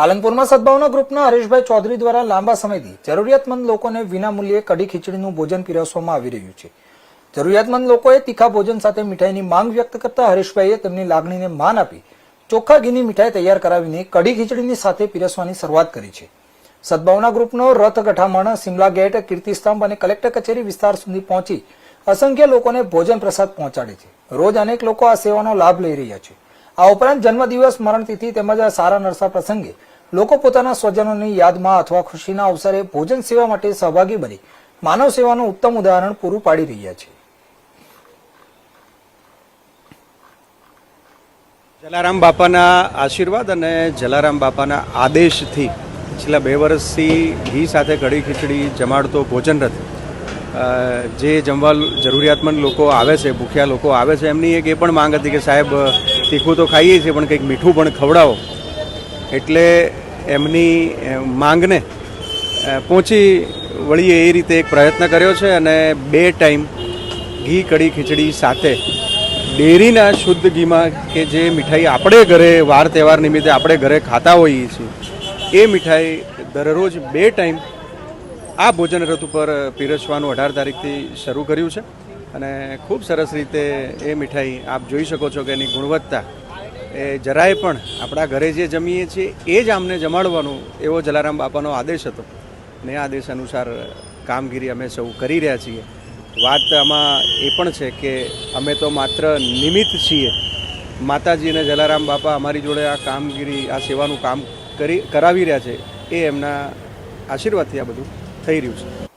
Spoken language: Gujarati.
પાલનપુરમાં સદભાવના ગ્રુપના હરેશભાઈ ચૌધરી દ્વારા લાંબા સમયથી જરૂરિયાતમંદ લોકોને વિનામૂલ્યે કઢી ખીચડીનું ભોજન પીરસવામાં આવી રહ્યું છે। જરૂરિયાતમંદ લોકોએ તીખા ભોજન સાથે મીઠાઈની માંગ વ્યક્ત કરતા હરેશભાઈએ તેમની લાગણીને માન આપી ચોખ્ખા ઘીની મીઠાઈ તૈયાર કરાવીને કઢી ખીચડીની સાથે પીરસવાની શરૂઆત કરી છે। સદભાવના ગ્રુપનો રથ ગઠામણ સિમલા ગેટ, કીર્તિસ્તંભ અને કલેક્ટર કચેરી વિસ્તાર સુધી પહોંચી અસંખ્ય લોકોને ભોજન પ્રસાદ પહોંચાડે છે। રોજ અનેક લોકો આ સેવાનો લાભ લઈ રહ્યા છે। આ ઉપરાંત જન્મદિવસ, મરણતિથિ તેમજ સારા નરસા પ્રસંગે લોકો પોતાના સ્વજનોની યાદમાં અથવા ખુશીના અવસરે ભોજન સેવા માટે સહભાગી બની માનવ સેવાનું ઉત્તમ ઉદાહરણ પૂરું પાડી રહ્યા છે। જલારામ બાપાના આશીર્વાદ અને જલારામ બાપાના આદેશથી છેલ્લા 2 વર્ષથી ઘી સાથે કઢી ખીચડી જમાડતો ભોજન રથ જે જમવા જરૂરિયાતમંદ લોકો આવે છે, ભૂખ્યા લોકો આવે છે, એમની એક એ પણ માંગ હતી કે સાહેબ તીખું તો ખાઈએ છીએ પણ કંઈક મીઠું પણ ખવડાવો। એટલે એમની માંગને પહોંચી વળીએ એ રીતે એક પ્રયત્ન કર્યો છે અને 2 ટાઈમ ઘી કઢી ખીચડી સાથે ડેરીના શુદ્ધ ઘીમાં કે જે મીઠાઈ આપણે ઘરે વાર તહેવાર નિમિત્તે આપણે ઘરે ખાતા હોઈએ છીએ એ મીઠાઈ દરરોજ 2 ટાઈમ આ ભોજન રથ ઉપર પીરસવાનું 18 તારીખથી શરૂ કર્યું છે અને ખૂબ સરસ રીતે એ મીઠાઈ આપ જોઈ શકો છો કે એની ગુણવત્તા એ જરાય પણ આપણા ઘરે જે જમીએ છીએ એ જ આમને જમાડવાનું એવો જલારામ બાપાનો આદેશ હતો ને આ આદેશ અનુસાર કામગીરી અમે સૌ કરી રહ્યા છીએ। વાત આમાં એ પણ છે કે અમે તો માત્ર નિમિત્ત છીએ। માતાજી અને જલારામ બાપા અમારી જોડે આ કામગીરી, આ સેવાનું કામ કરાવી રહ્યા છે, એ એમના આશીર્વાદથી આ બધું થઈ રહ્યું છે।